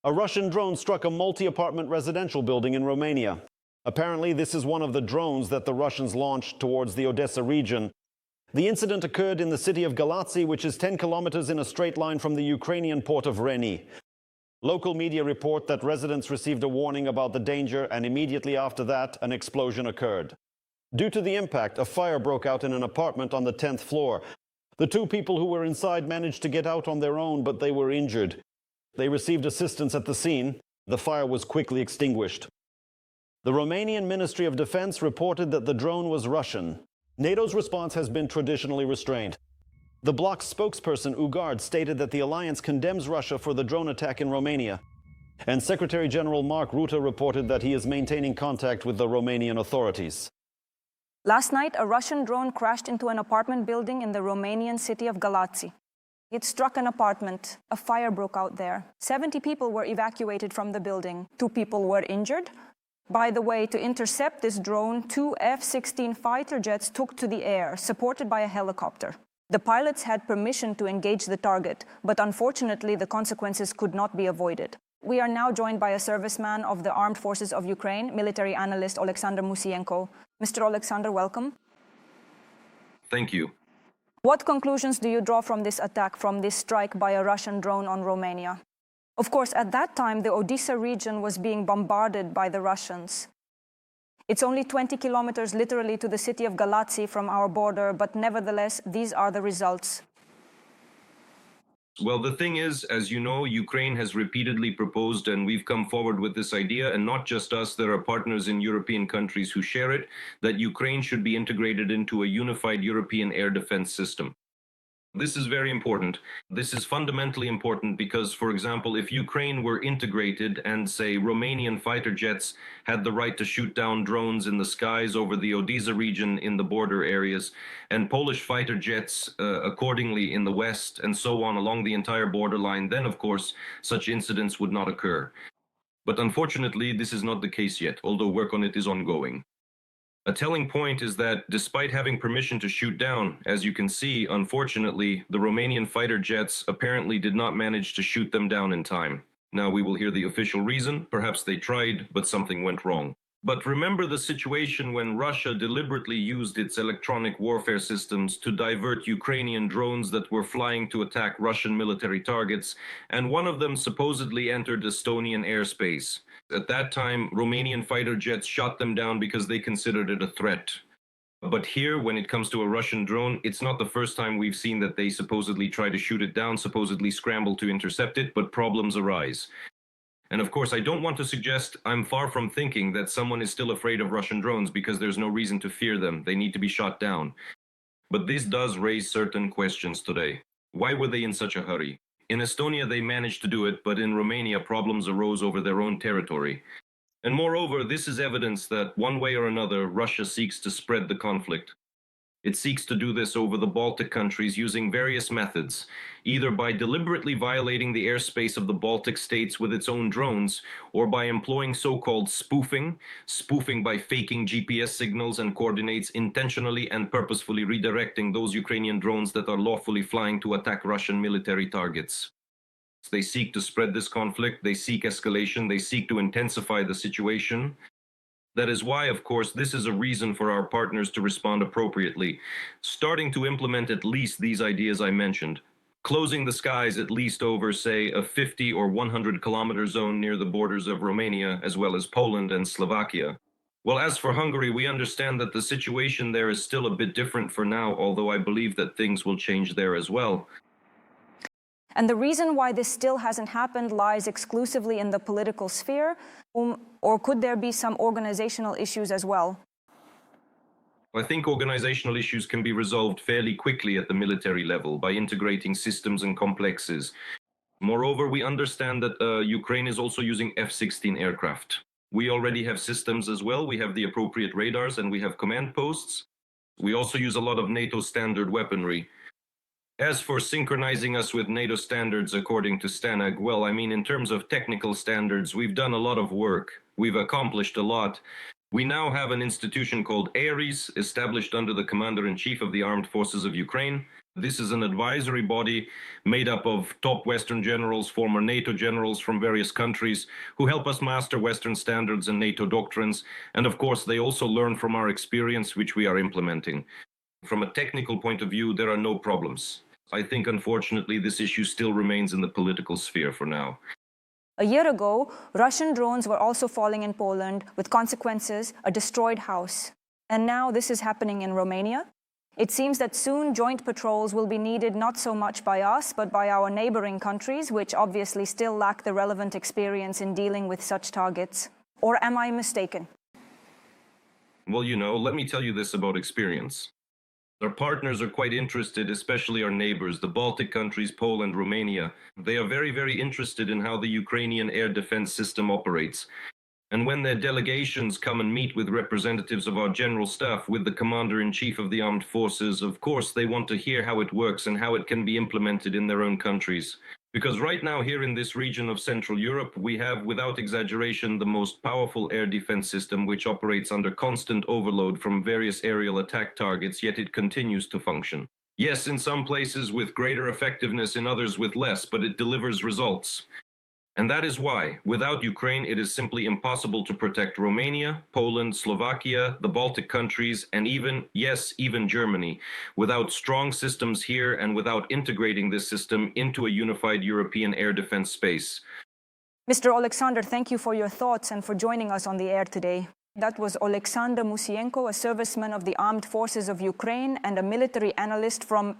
A Russian drone struck a multi-apartment residential building in Romania. Apparently, this is one of the drones that the Russians launched towards the Odessa region. The incident occurred in the city of Galați, which is 10 kilometers in a straight line from the Ukrainian port of Reni. Local media report that residents received a warning about the danger, and immediately after that, an explosion occurred. Due to the impact, a fire broke out in an apartment on the 10th floor. The two people who were inside managed to get out on their own, but they were injured. They received assistance at the scene. The fire was quickly extinguished. The Romanian Ministry of Defense reported that the drone was Russian. NATO's response has been traditionally restrained. The bloc's spokesperson, Ugard, stated that the alliance condemns Russia for the drone attack in Romania. And Secretary General Mark Rutte reported that he is maintaining contact with the Romanian authorities. Last night, a Russian drone crashed into an apartment building in the Romanian city of Galați. It struck an apartment. A fire broke out there. 70 people were evacuated from the building. 2 people were injured. By the way, to intercept this drone, 2 F-16 fighter jets took to the air, supported by a helicopter. The pilots had permission to engage the target, but unfortunately, the consequences could not be avoided. We are now joined by a serviceman of the Armed Forces of Ukraine, military analyst Oleksandr Musiienko. Mr. Oleksandr, welcome. Thank you. What conclusions do you draw from this attack, from this strike by a Russian drone on Romania? Of course, at that time, the Odessa region was being bombarded by the Russians. It's only 20 kilometers literally to the city of Galați from our border, but nevertheless, these are the results. Well, the thing is, as you know, Ukraine has repeatedly proposed, and we've come forward with this idea, and not just us, there are partners in European countries who share it, that Ukraine should be integrated into a unified European air defense system. This is very important. This is fundamentally important because, for example, if Ukraine were integrated and, say, Romanian fighter jets had the right to shoot down drones in the skies over the Odessa region in the border areas, and Polish fighter jets accordingly in the west, and so on along the entire borderline, then, of course, such incidents would not occur. But unfortunately, this is not the case yet, although work on it is ongoing. A telling point is that despite having permission to shoot down, as you can see, unfortunately, the Romanian fighter jets apparently did not manage to shoot them down in time. Now we will hear the official reason. Perhaps they tried, but something went wrong. But remember the situation when Russia deliberately used its electronic warfare systems to divert Ukrainian drones that were flying to attack Russian military targets, and one of them supposedly entered Estonian airspace. At that time, Romanian fighter jets shot them down because they considered it a threat. But here, when it comes to a Russian drone, it's not the first time we've seen that they supposedly try to shoot it down, supposedly scramble to intercept it, but problems arise. And of course, I don't want to suggest, I'm far from thinking that someone is still afraid of Russian drones because there's no reason to fear them. They need to be shot down. But this does raise certain questions today. Why were they in such a hurry? In Estonia, they managed to do it, but in Romania, problems arose over their own territory. And moreover, this is evidence that one way or another, Russia seeks to spread the conflict. It seeks to do this over the Baltic countries using various methods, either by deliberately violating the airspace of the Baltic states with its own drones, or by employing so-called spoofing by faking GPS signals and coordinates, intentionally and purposefully redirecting those Ukrainian drones that are lawfully flying to attack Russian military targets. They seek to spread this conflict, they seek escalation, they seek to intensify the situation. That is why, of course, this is a reason for our partners to respond appropriately, starting to implement at least these ideas I mentioned, closing the skies at least over, say, a 50 or 100-kilometer zone near the borders of Romania, as well as Poland and Slovakia. Well, as for Hungary, we understand that the situation there is still a bit different for now, although I believe that things will change there as well. And the reason why this still hasn't happened lies exclusively in the political sphere, or could there be some organizational issues as well? I think organizational issues can be resolved fairly quickly at the military level by integrating systems and complexes. Moreover, we understand that Ukraine is also using F-16 aircraft. We already have systems as well. We have the appropriate radars and we have command posts. We also use a lot of NATO standard weaponry. As for synchronizing us with NATO standards according to STANAG, well, I mean, in terms of technical standards, we've done a lot of work. We've accomplished a lot. We now have an institution called ARES, established under the Commander-in-Chief of the Armed Forces of Ukraine. This is an advisory body made up of top Western generals, former NATO generals from various countries who help us master Western standards and NATO doctrines. And of course, they also learn from our experience, which we are implementing. From a technical point of view, there are no problems. I think, unfortunately, this issue still remains in the political sphere for now. A year ago, Russian drones were also falling in Poland, with consequences, a destroyed house. And now this is happening in Romania. It seems that soon joint patrols will be needed not so much by us, but by our neighboring countries, which obviously still lack the relevant experience in dealing with such targets. Or am I mistaken? Well, let me tell you this about experience. Our partners are quite interested, especially our neighbors, the Baltic countries, Poland, Romania. They are very, very interested in how the Ukrainian air defense system operates. And when their delegations come and meet with representatives of our general staff, with the commander-in-chief of the armed forces, of course, they want to hear how it works and how it can be implemented in their own countries. Because right now, here in this region of Central Europe, we have, without exaggeration, the most powerful air defense system, which operates under constant overload from various aerial attack targets, yet it continues to function. Yes, in some places with greater effectiveness, in others with less, but it delivers results. And that is why, without Ukraine, it is simply impossible to protect Romania, Poland, Slovakia, the Baltic countries, and even Germany, without strong systems here and without integrating this system into a unified European air defense space. Mr. Oleksandr, thank you for your thoughts and for joining us on the air today. That was Oleksandr Musiienko, a serviceman of the Armed Forces of Ukraine and a military analyst from